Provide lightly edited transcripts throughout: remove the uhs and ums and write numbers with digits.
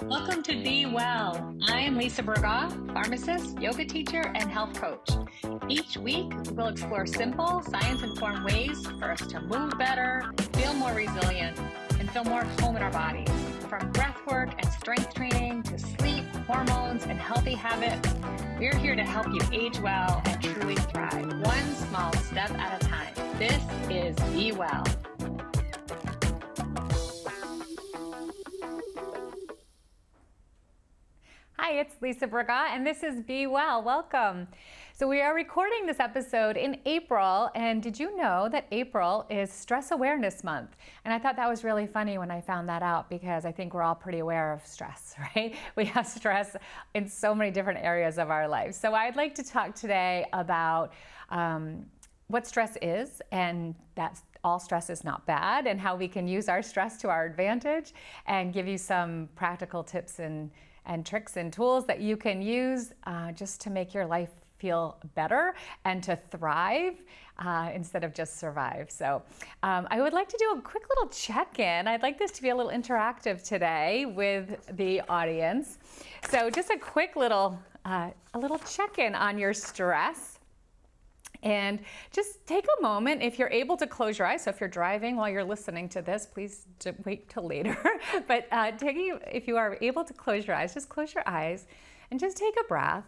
Welcome to Be Well. I am Lisa Burgaw, pharmacist, yoga teacher, and health coach. Each week, we'll explore simple, science-informed ways for us to move better, feel more resilient, and feel more at home in our bodies. From breath work and strength training to sleep, hormones, and healthy habits, we're here to help you age well and truly thrive, one small step at a time. This is Be Well. Hi, it's Lisa Burgaw, and this is Be Well. Welcome. So we are recording this episode in April, and did you know that April is Stress Awareness Month? And I thought that was really funny when I found that out, because I think we're all pretty aware of stress, right? We have stress in so many different areas of our life. So I'd like to talk today about what stress is, and that's all stress is not bad, and how we can use our stress to our advantage, and give you some practical tips and tricks and tools that you can use just to make your life feel better and to thrive instead of just survive. So I would like to do a quick little check-in. I'd like this to be a little interactive today with the audience. So just a quick little check-in on your stress. And just take a moment, if you're able to close your eyes. So if you're driving while you're listening to this, please wait till later. But if you are able to close your eyes, just close your eyes and just take a breath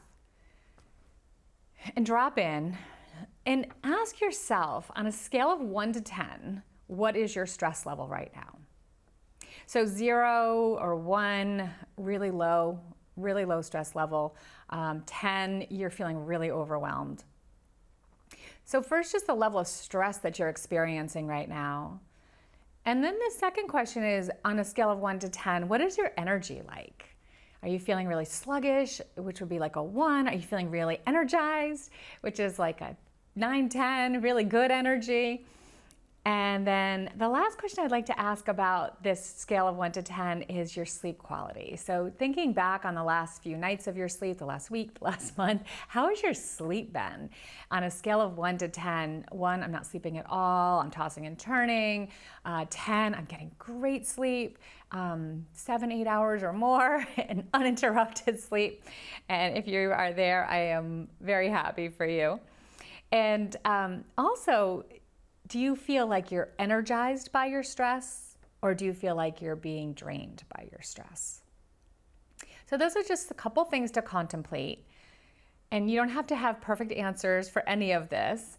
and drop in and ask yourself, on a scale of 1 to 10, what is your stress level right now? So 0 or 1, really low stress level. 10, you're feeling really overwhelmed. So first, just the level of stress that you're experiencing right now. And then the second question is, on a scale of 1 to 10, what is your energy like? Are you feeling really sluggish, which would be like a 1? Are you feeling really energized, which is like a 9, 10, really good energy? And then the last question I'd like to ask about this scale of 1 to 10 is your sleep quality. So thinking back on the last few nights of your sleep, the last week, the last month, how has your sleep been? On a scale of 1 to 10, 1, I'm not sleeping at all, I'm tossing and turning. 10, I'm getting great sleep, 7, 8 hours or more, and uninterrupted sleep. And if you are there, I am very happy for you. And also, do you feel like you're energized by your stress, or do you feel like you're being drained by your stress? So those are just a couple things to contemplate. And you don't have to have perfect answers for any of this.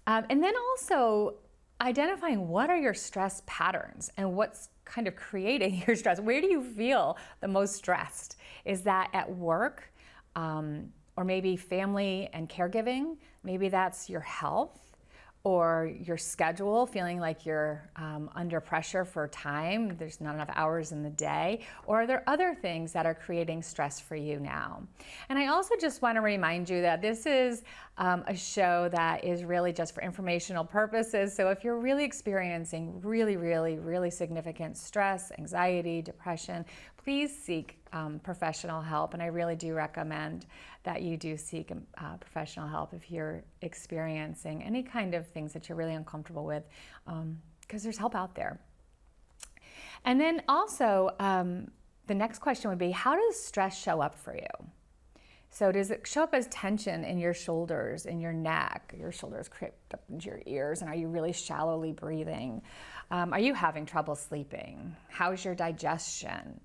And then also identifying what are your stress patterns and what's kind of creating your stress. Where do you feel the most stressed? Is that at work, or maybe family and caregiving? Maybe that's your health, or your schedule, feeling like you're under pressure for time, there's not enough hours in the day, or are there other things that are creating stress for you now? And I also just want to remind you that this is a show that is really just for informational purposes. So if you're really experiencing really significant stress, anxiety, depression, please seek professional help. And I really do recommend that you do seek professional help if you're experiencing any kind of things that you're really uncomfortable with, because there's help out there. And then also, the next question would be, how does stress show up for you? So does it show up as tension in your shoulders, in your neck, your shoulders crept up into your ears, and are you really shallowly breathing? Are you having trouble sleeping? How's your digestion?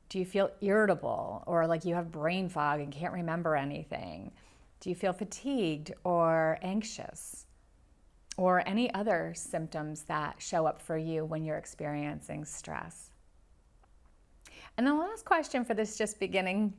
Do you feel irritable, or like you have brain fog and can't remember anything? Do you feel fatigued or anxious, or any other symptoms that show up for you when you're experiencing stress? And the last question for this just beginning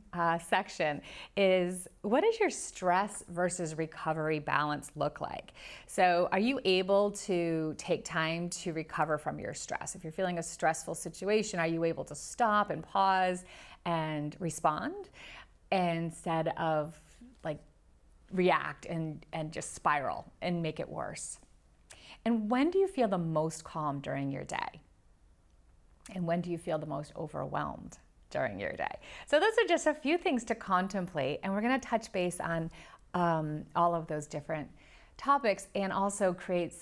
section is, what does your stress versus recovery balance look like? So are you able to take time to recover from your stress? If you're feeling a stressful situation, are you able to stop and pause and respond instead of like react and just spiral and make it worse? And when do you feel the most calm during your day? And when do you feel the most overwhelmed during your day? So those are just a few things to contemplate, and we're going to touch base on all of those different topics and also create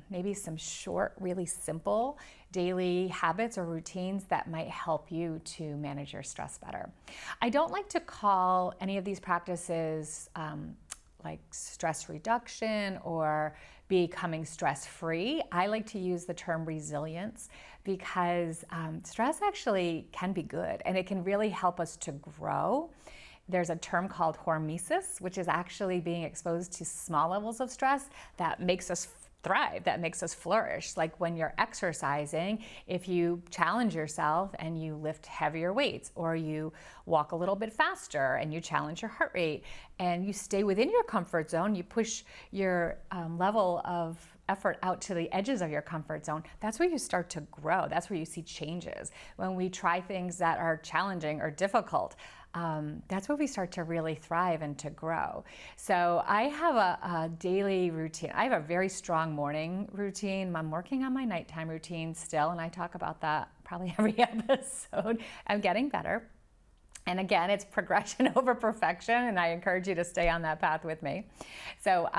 maybe some short, really simple daily habits or routines that might help you to manage your stress better. I don't like to call any of these practices like stress reduction or becoming stress-free. I like to use the term resilience because stress actually can be good and it can really help us to grow. There's a term called hormesis, which is actually being exposed to small levels of stress that makes us thrive, that makes us flourish. Like when you're exercising, if you challenge yourself and you lift heavier weights, or you walk a little bit faster and you challenge your heart rate and you stay within your comfort zone, you push your level of effort out to the edges of your comfort zone, that's where you start to grow. That's where you see changes. When we try things that are challenging or difficult, that's where we start to really thrive and to grow. So I have a daily routine. I have a very strong morning routine. I'm working on my nighttime routine still, and I talk about that probably every episode. I'm getting better. And again, it's progression over perfection, and I encourage you to stay on that path with me. So,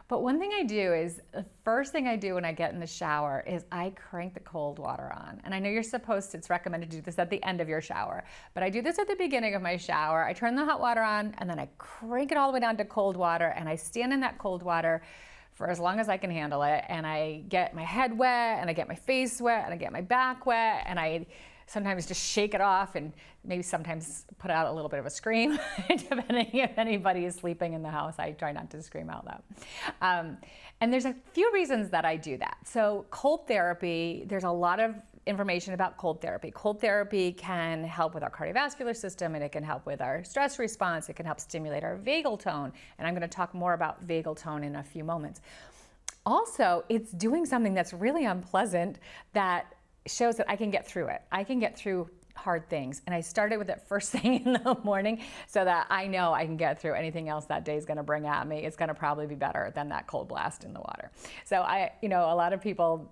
but one thing I do is, the first thing I do when I get in the shower is I crank the cold water on. And I know it's recommended to do this at the end of your shower, but I do this at the beginning of my shower. I turn the hot water on, and then I crank it all the way down to cold water, and I stand in that cold water for as long as I can handle it. And I get my head wet, and I get my face wet, and I get my back wet, and I sometimes just shake it off and maybe sometimes put out a little bit of a scream, depending if anybody is sleeping in the house. I try not to scream out loud. And there's a few reasons that I do that. So cold therapy, there's a lot of information about cold therapy. Cold therapy can help with our cardiovascular system, and it can help with our stress response. It can help stimulate our vagal tone. And I'm going to talk more about vagal tone in a few moments. Also, it's doing something that's really unpleasant that shows that I can get through it. I can get through hard things. And I started with it first thing in the morning so that I know I can get through anything else that day is going to bring at me. It's going to probably be better than that cold blast in the water. So a lot of people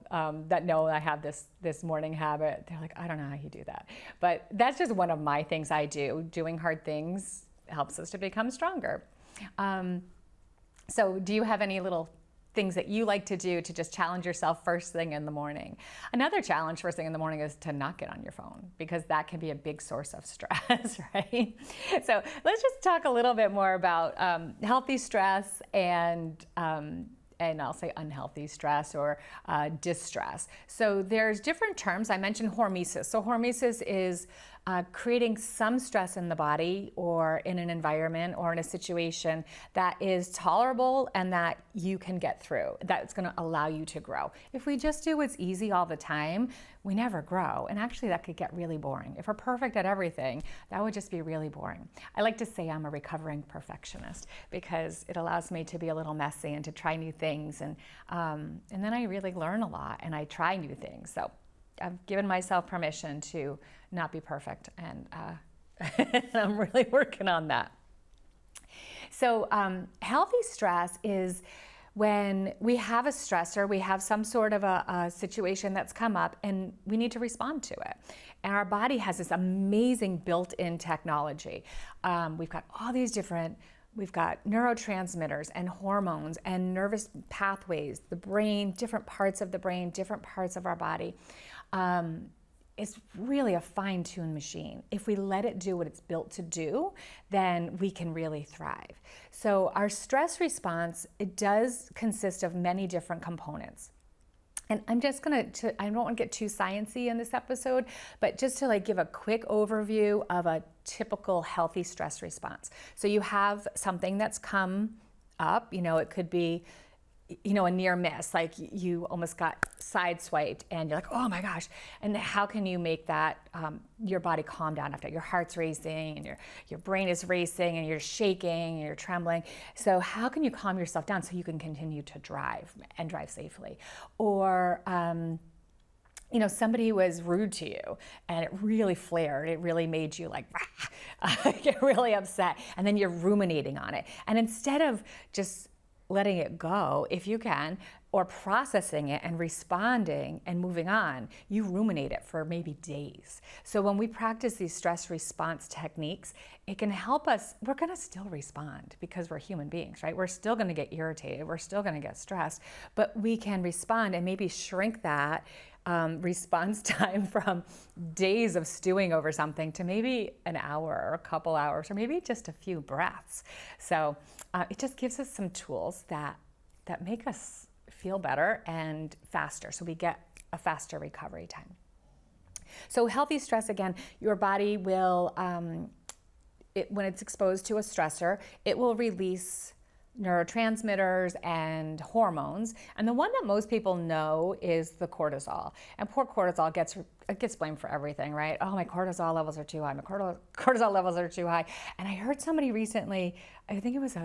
that know I have this morning habit, they're like, I don't know how you do that. But that's just one of my things I do. Doing hard things helps us to become stronger. So do you have any little things that you like to do to just challenge yourself first thing in the morning? Another challenge first thing in the morning is to not get on your phone, because that can be a big source of stress, right? So let's just talk a little bit more about healthy stress and I'll say unhealthy stress or distress. So there's different terms. I mentioned hormesis. So hormesis is creating some stress in the body or in an environment or in a situation that is tolerable and that you can get through, that's going to allow you to grow. If we just do what's easy all the time, we never grow. And actually that could get really boring. If we're perfect at everything, that would just be really boring. I like to say I'm a recovering perfectionist because it allows me to be a little messy and to try new things. And then I really learn a lot and I try new things. So I've given myself permission to not be perfect, and I'm really working on that. So healthy stress is when we have a stressor, we have some sort of a situation that's come up and we need to respond to it. And our body has this amazing built-in technology. We've got all these we've got neurotransmitters and hormones and nervous pathways, the brain, different parts of the brain, different parts of our body. It's really a fine-tuned machine. If we let it do what it's built to do, then we can really thrive. So our stress response, it does consist of many different components. And I'm just I don't want to get too sciencey in this episode, but just to give a quick overview of a typical healthy stress response. So you have something that's come up, it could be a near miss, like you almost got sideswiped and you're like, oh my gosh. And how can you make that, your body calm down after? Your heart's racing and your brain is racing and you're shaking and you're trembling. So how can you calm yourself down so you can continue to drive and drive safely? Or, somebody was rude to you and it really flared. It really made you get really upset. And then you're ruminating on it. And instead of just letting it go, if you can, or processing it and responding and moving on, you ruminate it for maybe days. So when we practice these stress response techniques, it can help us. We're going to still respond because we're human beings, right? We're still going to get irritated. We're still going to get stressed, but we can respond and maybe shrink that response time from days of stewing over something to maybe an hour or a couple hours or maybe just a few breaths. So it just gives us some tools that make us feel better and faster, so we get a faster recovery time. So healthy stress, again, your body will, when it's exposed to a stressor, it will release neurotransmitters and hormones. And the one that most people know is the cortisol. And poor cortisol gets blamed for everything, right? Oh, my cortisol levels are too high. My cortisol levels are too high. And I heard somebody recently, I think it was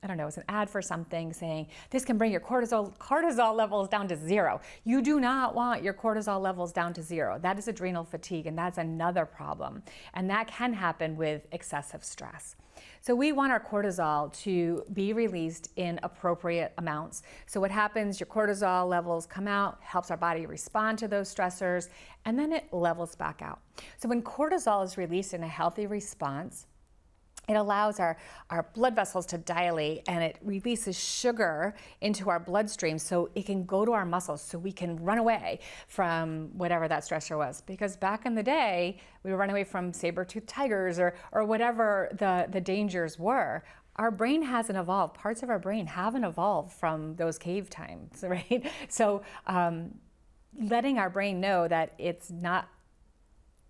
it was an ad for something saying, this can bring your cortisol levels down to zero. You do not want your cortisol levels down to zero. That is adrenal fatigue, and that's another problem. And that can happen with excessive stress. So we want our cortisol to be released in appropriate amounts. So what happens, your cortisol levels come out, helps our body respond to those stressors, and then it levels back out. So when cortisol is released in a healthy response, it allows our blood vessels to dilate, and it releases sugar into our bloodstream so it can go to our muscles so we can run away from whatever that stressor was. Because back in the day, we would run away from saber-toothed tigers or whatever the dangers were. Our brain hasn't evolved. Parts of our brain haven't evolved from those cave times, right? So letting our brain know that it's not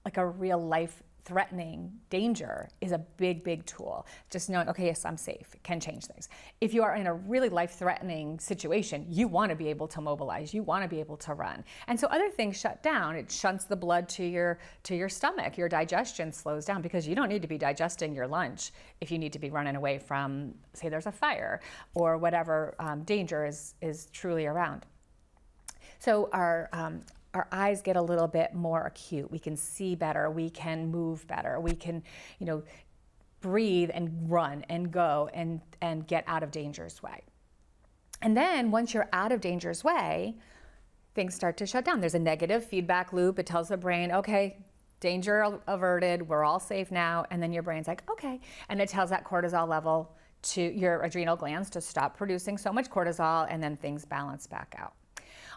like a real life threatening danger is a big, big tool. Just knowing, okay, yes, I'm safe, it can change things. If you are in a really life-threatening situation, you want to be able to mobilize, you want to be able to run. And so other things shut down. It shunts the blood to your stomach. Your digestion slows down because you don't need to be digesting your lunch if you need to be running away from, say, there's a fire or whatever danger is truly around. So our eyes get a little bit more acute. We can see better. We can move better. We can, breathe and run and go and get out of danger's way. And then once you're out of danger's way, things start to shut down. There's a negative feedback loop. It tells the brain, okay, danger averted. We're all safe now. And then your brain's like, okay. And it tells that cortisol level to your adrenal glands to stop producing so much cortisol, and then things balance back out.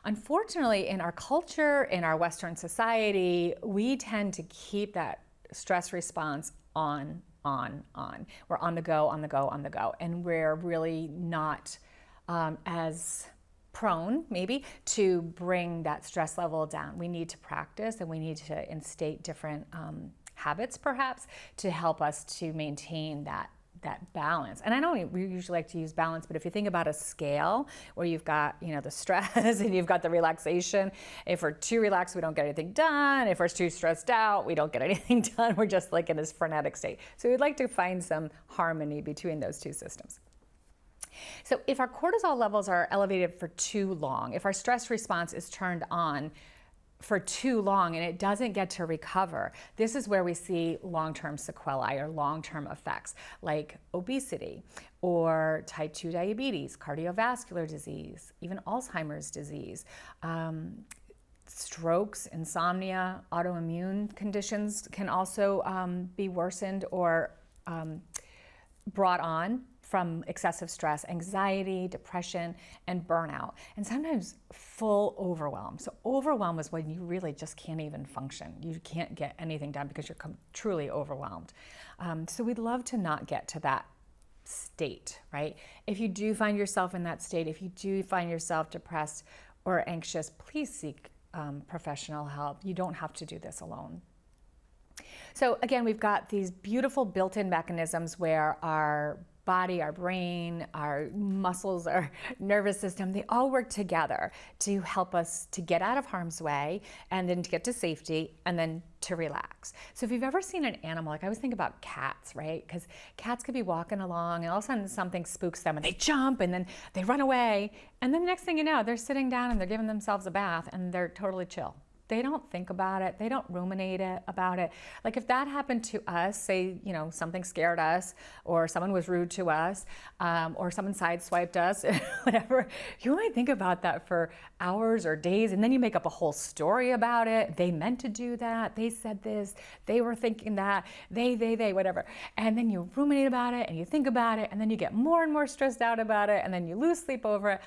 Unfortunately, in our culture, in our Western society, we tend to keep that stress response on. We're on the go, and we're really not as prone, maybe, to bring that stress level down. We need to practice, and we need to instate different habits, perhaps, to help us to maintain that balance. And I know we usually like to use balance, but if you think about a scale where you've got, the stress and you've got the relaxation, if we're too relaxed, we don't get anything done. If we're too stressed out, we don't get anything done. We're just like in this frenetic state. So we'd like to find some harmony between those two systems. So if our cortisol levels are elevated for too long, if our stress response is turned on for too long and it doesn't get to recover, this is where we see long-term sequelae or long-term effects like obesity or type 2 diabetes, cardiovascular disease, even Alzheimer's disease, strokes, insomnia, autoimmune conditions can also be worsened or brought on from excessive stress, anxiety, depression, and burnout, and sometimes full overwhelm. So overwhelm is when you really just can't even function. You can't get anything done because you're truly overwhelmed. So we'd love to not get to that state, right? If you do find yourself in that state, if you do find yourself depressed or anxious, please seek professional help. You don't have to do this alone. So again, we've got these beautiful built-in mechanisms where our body, our brain, our muscles, our nervous system, they all work together to help us to get out of harm's way and then to get to safety and then to relax. So if you've ever seen an animal, like I always think about cats, right? Because cats could be walking along and all of a sudden something spooks them and they jump and then they run away. And then the next thing you know, they're sitting down and they're giving themselves a bath and they're totally chill. They don't think about it. They don't ruminate about it. Like if that happened to us, say, something scared us, or someone was rude to us, or someone sideswiped us, whatever, you might think about that for hours or days, and then you make up a whole story about it. They meant to do that. They said this. They were thinking that. They, whatever. And then you ruminate about it, and you think about it, and then you get more and more stressed out about it, and then you lose sleep over it.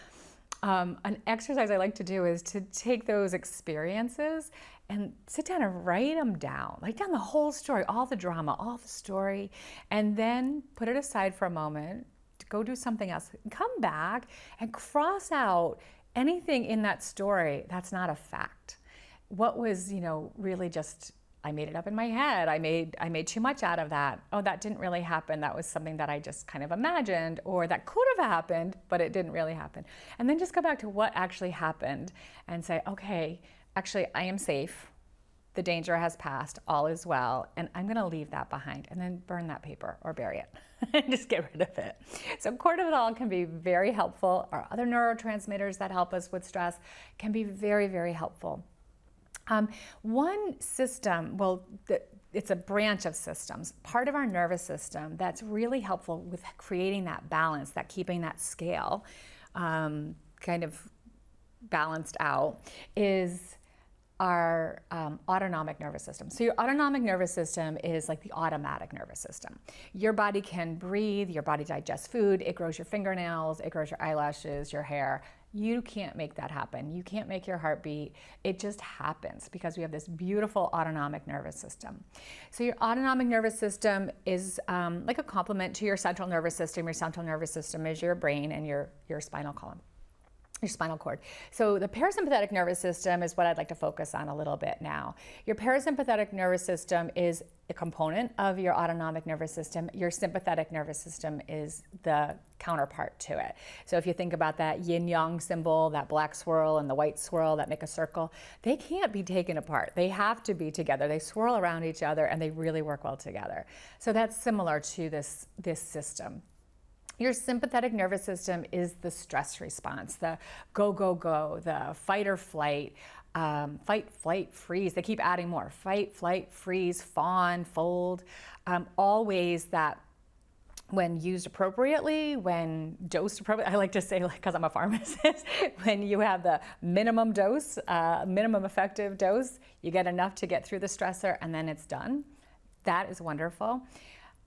An exercise I like to do is to take those experiences and sit down and write them down. Write down the whole story, all the drama, all the story, and then put it aside for a moment to go do something else. Come back and cross out anything in that story that's not a fact. What was, really just, I made it up in my head. I made too much out of that. Oh, that didn't really happen. That was something that I just kind of imagined, or that could have happened, but it didn't really happen. And then just go back to what actually happened and say, okay, actually I am safe. The danger has passed. All is well. And I'm going to leave that behind, and then burn that paper or bury it and just get rid of it. So cortisol can be very helpful. Our other neurotransmitters that help us with stress can be very, very helpful. One system, it's a branch of systems, part of our nervous system that's really helpful with creating that balance, that keeping that scale kind of balanced out, is our autonomic nervous system. So your autonomic nervous system is like the automatic nervous system. Your body can breathe, your body digests food, it grows your fingernails, it grows your eyelashes, your hair. You can't make that happen. You can't make your heart beat. It just happens because we have this beautiful autonomic nervous system. So your autonomic nervous system is like a complement to your central nervous system. Your central nervous system is your brain and your spinal column. Your spinal cord. So the parasympathetic nervous system is what I'd like to focus on a little bit now. Your parasympathetic nervous system is a component of your autonomic nervous system. Your sympathetic nervous system is the counterpart to it. So if you think about that yin-yang symbol, that black swirl and the white swirl that make a circle, they can't be taken apart. They have to be together. They swirl around each other and they really work well together. So that's similar to this system. Your sympathetic nervous system is the stress response, the go, go, go, the fight or flight, fight, flight, freeze. They keep adding more. Fight, flight, freeze, fawn, fold. All ways that when used appropriately, when dosed appropriately, I like to say, because I'm a pharmacist, when you have the minimum dose, minimum effective dose, you get enough to get through the stressor and then it's done. That is wonderful.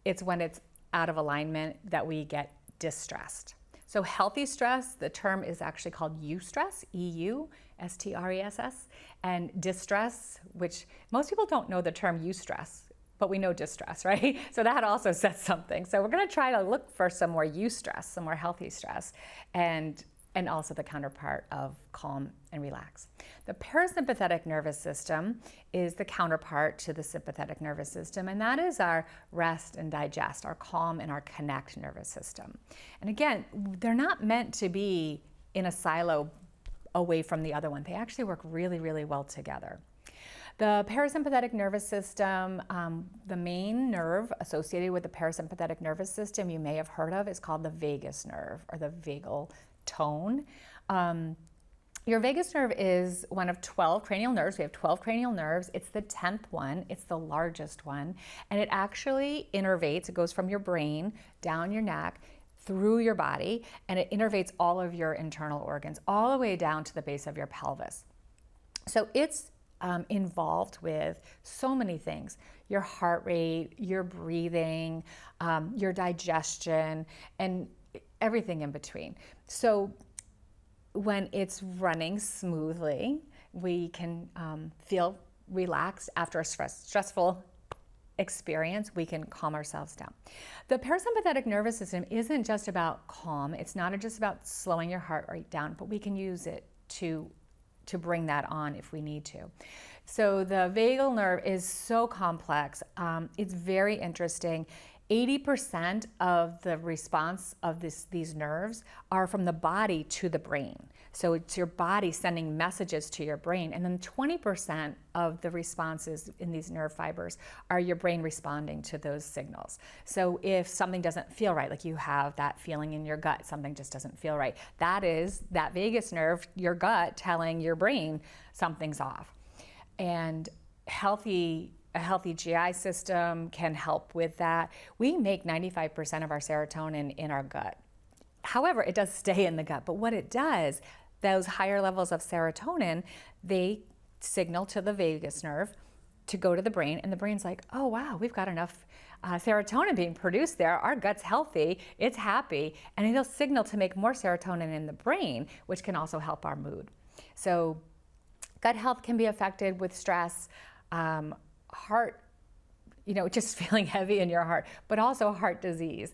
It's when it's out of alignment that we get distressed. So healthy stress, the term is actually called eustress, E-U-S-T-R-E-S-S, and distress, which most people don't know the term eustress, but we know distress, right? So that also says something. So we're going to try to look for some more eustress, some more healthy stress, and also the counterpart of calm and relax. The parasympathetic nervous system is the counterpart to the sympathetic nervous system, and that is our rest and digest, our calm and our connect nervous system. And again, they're not meant to be in a silo away from the other one. They actually work really, really well together. The parasympathetic nervous system, the main nerve associated with the parasympathetic nervous system you may have heard of is called the vagus nerve, or the vagal tone. Your vagus nerve is one of 12 cranial nerves. We have 12 cranial nerves. It's the 10th one. It's the largest one. And it actually innervates. It goes from your brain down your neck through your body, and it innervates all of your internal organs all the way down to the base of your pelvis. So it's involved with so many things: your heart rate, your breathing, your digestion, and everything in between. So when it's running smoothly, we can feel relaxed. After a stressful experience, we can calm ourselves down. The parasympathetic nervous system isn't just about calm. It's not just about slowing your heart rate down, but we can use it to bring that on if we need to. So the vagal nerve is so complex. It's very interesting. 80% of the response of these nerves are from the body to the brain. So it's your body sending messages to your brain. And then 20% of the responses in these nerve fibers are your brain responding to those signals. So if something doesn't feel right, like you have that feeling in your gut, something just doesn't feel right, that is that vagus nerve, your gut, telling your brain something's off. And a healthy GI system can help with that. We make 95% of our serotonin in our gut. However, it does stay in the gut, but what it does, those higher levels of serotonin, they signal to the vagus nerve to go to the brain, and the brain's like, oh wow, we've got enough serotonin being produced there, our gut's healthy, it's happy, and it'll signal to make more serotonin in the brain, which can also help our mood. So gut health can be affected with stress, heart, just feeling heavy in your heart, but also heart disease.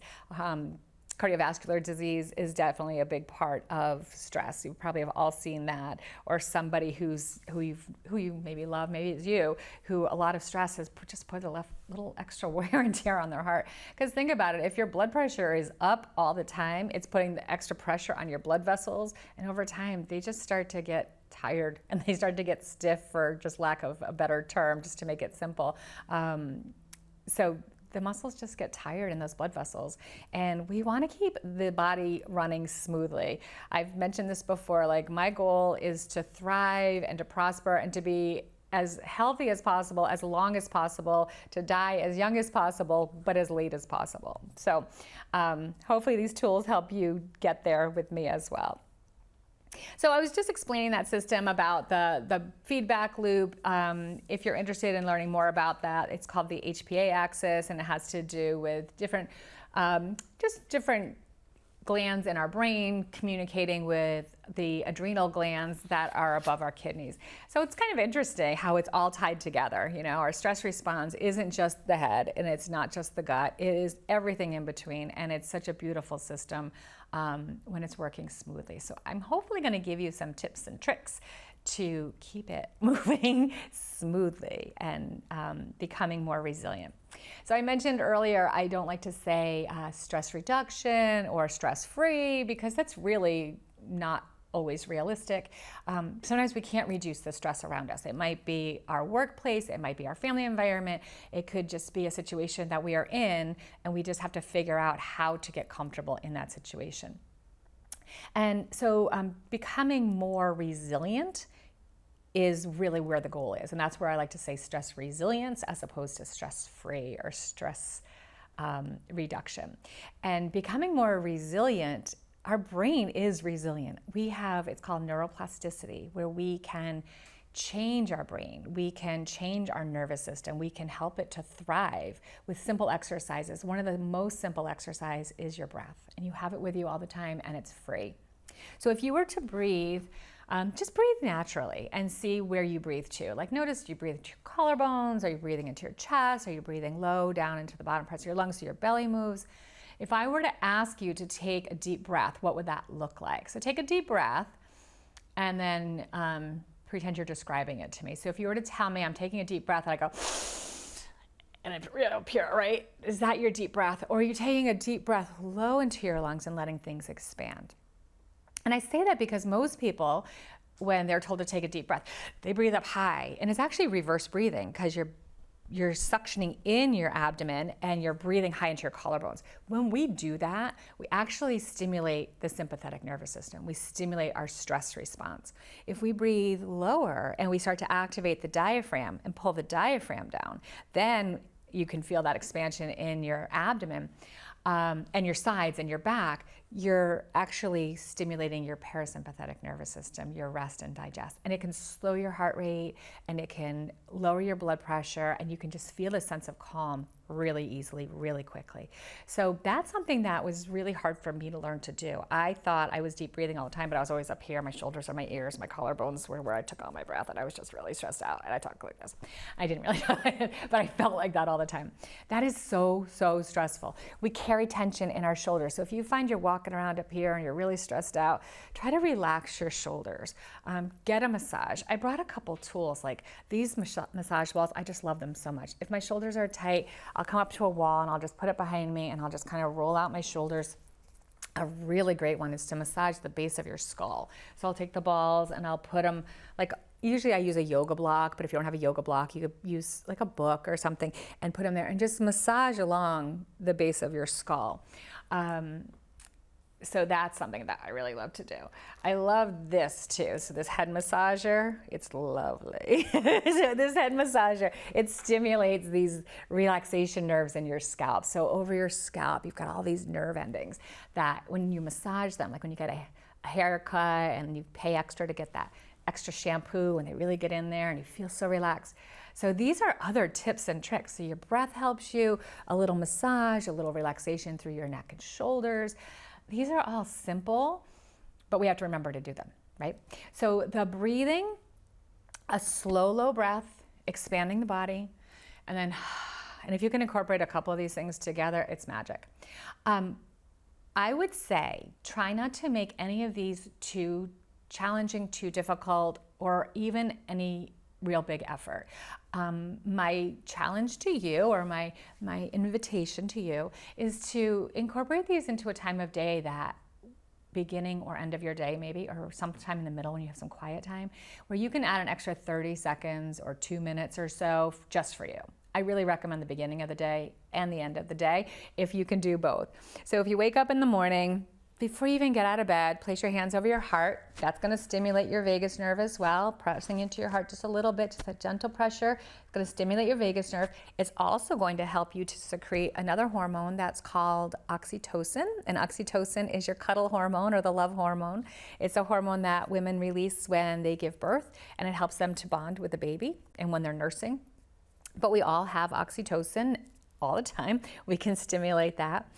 Cardiovascular disease is definitely a big part of stress. You probably have all seen that, or somebody who you maybe love, maybe it's you, who a lot of stress has just put a little extra wear and tear on their heart. Because think about it, if your blood pressure is up all the time, it's putting the extra pressure on your blood vessels, and over time they just start to get tired and they start to get stiff, for just lack of a better term, just to make it simple. So the muscles just get tired in those blood vessels, and we want to keep the body running smoothly. I've mentioned this before, like my goal is to thrive and to prosper and to be as healthy as possible, as long as possible, to die as young as possible, but as late as possible. So hopefully these tools help you get there with me as well. So I was just explaining that system about the feedback loop. If you're interested in learning more about that, it's called the HPA axis, and it has to do with different glands in our brain communicating with the adrenal glands that are above our kidneys. So it's kind of interesting how it's all tied together. Our stress response isn't just the head, and it's not just the gut. It is everything in between, and it's such a beautiful system when it's working smoothly. So I'm hopefully going to give you some tips and tricks to keep it moving smoothly and becoming more resilient. So I mentioned earlier, I don't like to say stress reduction or stress-free, because that's really not always realistic. Sometimes we can't reduce the stress around us. It might be our workplace, it might be our family environment, it could just be a situation that we are in, and we just have to figure out how to get comfortable in that situation. And so becoming more resilient is really where the goal is. And that's where I like to say stress resilience as opposed to stress-free or stress reduction. And becoming more resilient, our brain is resilient. It's called neuroplasticity, where we can change our brain, we can change our nervous system, we can help it to thrive with simple exercises. One of the most simple exercises is your breath, and you have it with you all the time, and it's free. So if you were to breathe, just breathe naturally and see where you breathe to. Like notice, do you breathe into your collarbones? Are you breathing into your chest? Are you breathing low down into the bottom parts of your lungs so your belly moves? If I were to ask you to take a deep breath, what would that look like? So take a deep breath and then pretend you're describing it to me. So if you were to tell me I'm taking a deep breath and I go, and I breathe up here, right? Is that your deep breath? Or are you taking a deep breath low into your lungs and letting things expand? And I say that because most people, when they're told to take a deep breath, they breathe up high. And it's actually reverse breathing, because you're suctioning in your abdomen and you're breathing high into your collarbones. When we do that, we actually stimulate the sympathetic nervous system. We stimulate our stress response. If we breathe lower and we start to activate the diaphragm and pull the diaphragm down, then you can feel that expansion in your abdomen and your sides and your back. You're actually stimulating your parasympathetic nervous system, your rest and digest. And it can slow your heart rate, and it can lower your blood pressure, and you can just feel a sense of calm really easily, really quickly. So that's something that was really hard for me to learn to do. I thought I was deep breathing all the time, but I was always up here. My shoulders or my ears, my collarbones were where I took all my breath, and I was just really stressed out, and I talked like this. I didn't really know it, but I felt like that all the time. That is so, so stressful. We carry tension in our shoulders. So if you find you're walking around up here and you're really stressed out, try to relax your shoulders. Get a massage. I brought a couple tools, like these massage balls. I just love them so much. If my shoulders are tight, I'll come up to a wall and I'll just put it behind me and I'll just kind of roll out my shoulders. A really great one is to massage the base of your skull. So I'll take the balls and I'll put them, like usually I use a yoga block, but if you don't have a yoga block, you could use like a book or something and put them there and just massage along the base of your skull. So that's something that I really love to do. I love this too. So this head massager, it's lovely. So this head massager, it stimulates these relaxation nerves in your scalp. So over your scalp, you've got all these nerve endings that when you massage them, like when you get a haircut and you pay extra to get that extra shampoo and they really get in there and you feel so relaxed. So these are other tips and tricks. So your breath helps you, a little massage, a little relaxation through your neck and shoulders. These are all simple, but we have to remember to do them, right? So the breathing, a slow, low breath, expanding the body, and then, and if you can incorporate a couple of these things together, it's magic. I would say try not to make any of these too challenging, too difficult, or even any real big effort. My challenge to you, or my invitation to you, is to incorporate these into a time of day, that beginning or end of your day maybe, or sometime in the middle when you have some quiet time, where you can add an extra 30 seconds or 2 minutes or so just for you. I really recommend the beginning of the day and the end of the day if you can do both. So if you wake up in the morning, before you even get out of bed, place your hands over your heart. That's going to stimulate your vagus nerve as well, pressing into your heart just a little bit, just a gentle pressure. It's going to stimulate your vagus nerve. It's also going to help you to secrete another hormone that's called oxytocin. And oxytocin is your cuddle hormone, or the love hormone. It's a hormone that women release when they give birth, and it helps them to bond with the baby and when they're nursing. But we all have oxytocin all the time. We can stimulate that.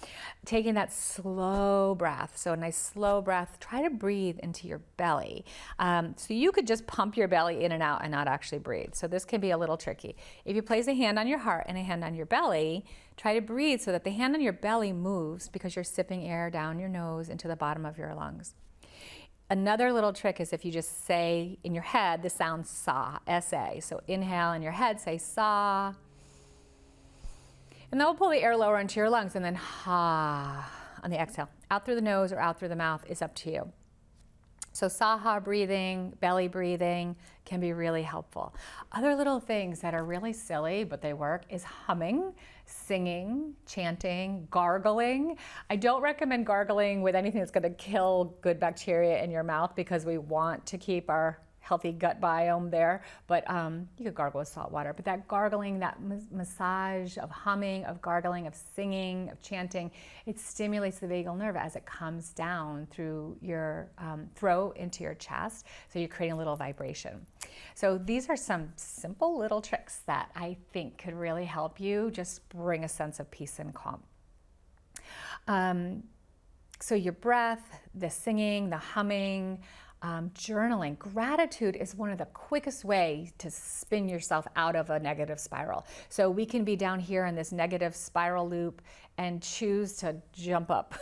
Taking that slow breath, so a nice slow breath, try to breathe into your belly. So you could just pump your belly in and out and not actually breathe. So this can be a little tricky. If you place a hand on your heart and a hand on your belly, try to breathe so that the hand on your belly moves, because you're sipping air down your nose into the bottom of your lungs. Another little trick is if you just say in your head the sound sa, S-A. So inhale in your head, say sa. And then we'll pull the air lower into your lungs, and then ha on the exhale. Out through the nose or out through the mouth is up to you. So saha breathing, belly breathing can be really helpful. Other little things that are really silly, but they work, is humming, singing, chanting, gargling. I don't recommend gargling with anything that's going to kill good bacteria in your mouth, because we want to keep our healthy gut biome there, but you could gargle with salt water. But that gargling, that massage of humming, of gargling, of singing, of chanting, it stimulates the vagal nerve as it comes down through your throat into your chest. So you're creating a little vibration. So these are some simple little tricks that I think could really help you just bring a sense of peace and calm. So your breath, the singing, the humming, journaling. Gratitude is one of the quickest ways to spin yourself out of a negative spiral. So we can be down here in this negative spiral loop and choose to jump up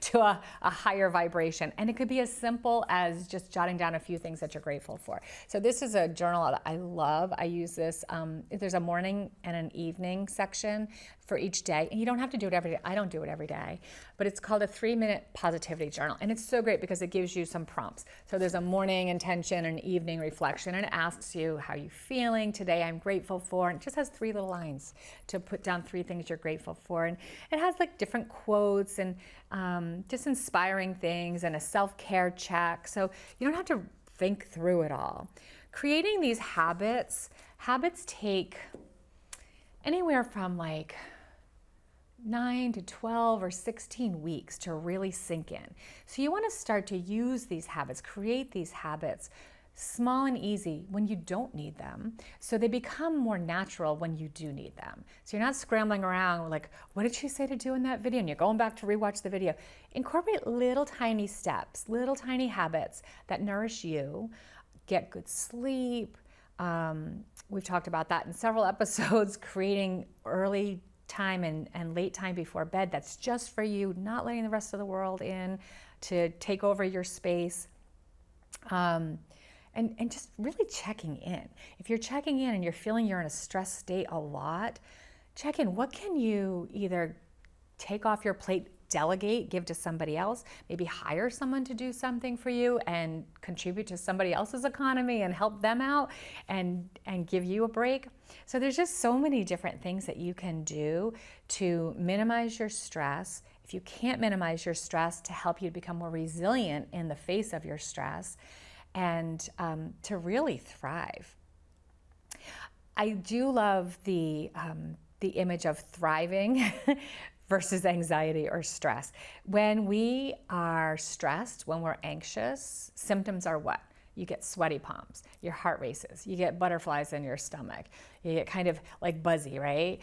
to a higher vibration. And it could be as simple as just jotting down a few things that you're grateful for. So this is a journal that I love. I use this. There's a morning and an evening section for each day. And you don't have to do it every day. I don't do it every day. But it's called a 3-minute positivity journal. And it's so great because it gives you some prompts. So there's a morning intention and evening reflection. And it asks you, how are you feeling today? I'm grateful for. And it just has 3 little lines to put down 3 things you're grateful for. And it has like different quotes and just inspiring things and a self-care check. So you don't have to think through it all. Creating these habits take anywhere from like 9 to 12 or 16 weeks to really sink in. So you want to start to use these habits, create these habits small and easy when you don't need them, so they become more natural when you do need them. So you're not scrambling around like, what did she say to do in that video? And you're going back to rewatch the video. Incorporate little tiny steps, little tiny habits that nourish you. Get good sleep. We've talked about that in several episodes, creating early time and late time before bed that's just for you, not letting the rest of the world in to take over your space. And just really checking in. If you're checking in and you're feeling you're in a stress state a lot, check in. What can you either take off your plate, delegate, give to somebody else, maybe hire someone to do something for you and contribute to somebody else's economy and help them out and give you a break. So there's just so many different things that you can do to minimize your stress. if you can't minimize your stress, to help you become more resilient in the face of your stress and to really thrive. I do love the image of thriving versus anxiety or stress. When we are stressed, when we're anxious, symptoms are what? You get sweaty palms, your heart races, you get butterflies in your stomach, you get kind of like buzzy, right?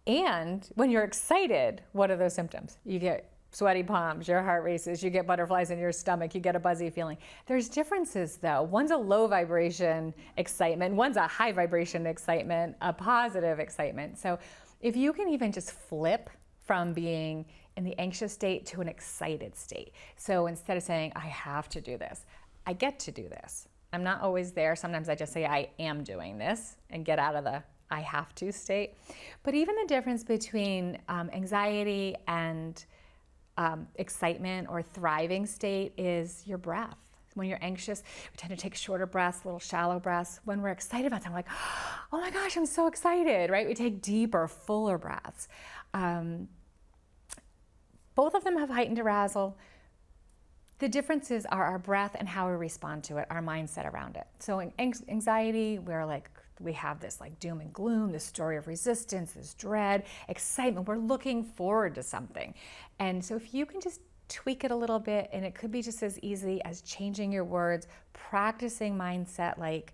And when you're excited, what are those symptoms? You get sweaty palms, your heart races, you get butterflies in your stomach, you get a buzzy feeling. There's differences though. One's a low vibration excitement, one's a high vibration excitement, a positive excitement. So if you can even just flip from being in the anxious state to an excited state. So instead of saying, I have to do this, I get to do this. I'm not always there. Sometimes I just say, I am doing this and get out of the I have to state. But even the difference between anxiety and excitement or thriving state is your breath. When you're anxious, we tend to take shorter breaths, little shallow breaths. When we're excited about something, like, oh my gosh, I'm so excited, right? We take deeper, fuller breaths. Both of them have heightened arousal. The differences are our breath and how we respond to it, our mindset around it. So in anxiety, we have this like doom and gloom, this story of resistance, this dread, excitement. We're looking forward to something. And so if you can just tweak it a little bit, and it could be just as easy as changing your words, practicing mindset like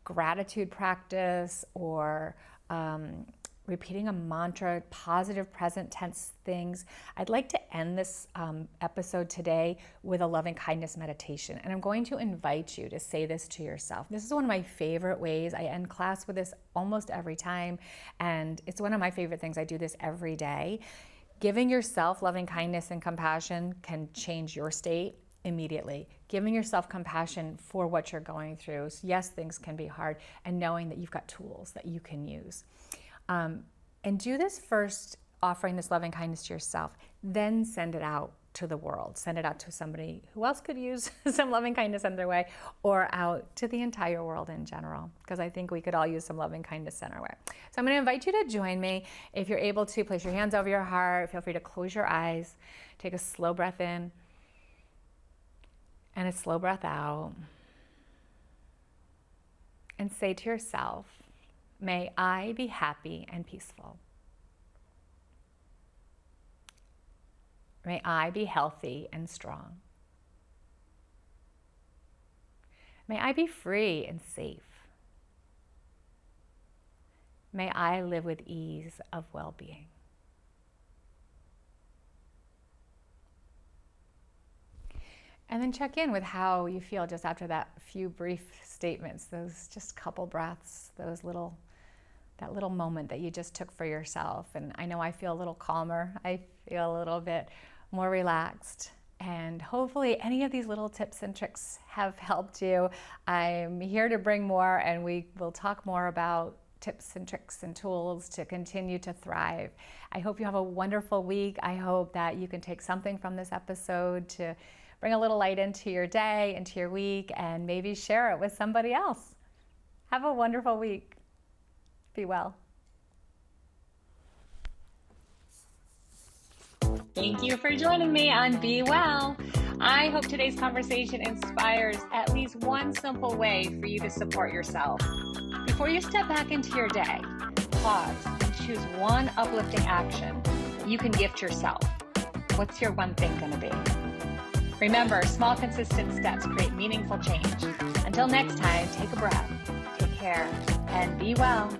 gratitude practice, or repeating a mantra, positive present tense things. I'd like to end this episode today with a loving kindness meditation. And I'm going to invite you to say this to yourself. This is one of my favorite ways. I end class with this almost every time. And it's one of my favorite things. I do this every day. Giving yourself loving kindness and compassion can change your state immediately. Giving yourself compassion for what you're going through. So yes, things can be hard, and knowing that you've got tools that you can use. And do this first, offering this loving kindness to yourself, then send it out to the world. Send it out to somebody who else could use some loving kindness in their way, or out to the entire world in general, because I think we could all use some loving kindness in our way. So I'm going to invite you to join me. If you're able to, place your hands over your heart. Feel free to close your eyes. Take a slow breath in and a slow breath out. And say to yourself, may I be happy and peaceful. May I be healthy and strong. May I be free and safe. May I live with ease of well-being. And then check in with how you feel just after that few brief statements, those just couple breaths, that little moment that you just took for yourself. And I know I feel a little calmer. I feel a little bit more relaxed. And hopefully any of these little tips and tricks have helped you. I'm here to bring more, and we will talk more about tips and tricks and tools to continue to thrive. I hope you have a wonderful week. I hope that you can take something from this episode to bring a little light into your day, into your week, and maybe share it with somebody else. Have a wonderful week. Be well. Thank you for joining me on Be Well. I hope today's conversation inspires at least one simple way for you to support yourself. Before you step back into your day, pause and choose one uplifting action you can gift yourself. What's your one thing going to be? Remember, small, consistent steps create meaningful change. Until next time, take a breath, take care, and be well.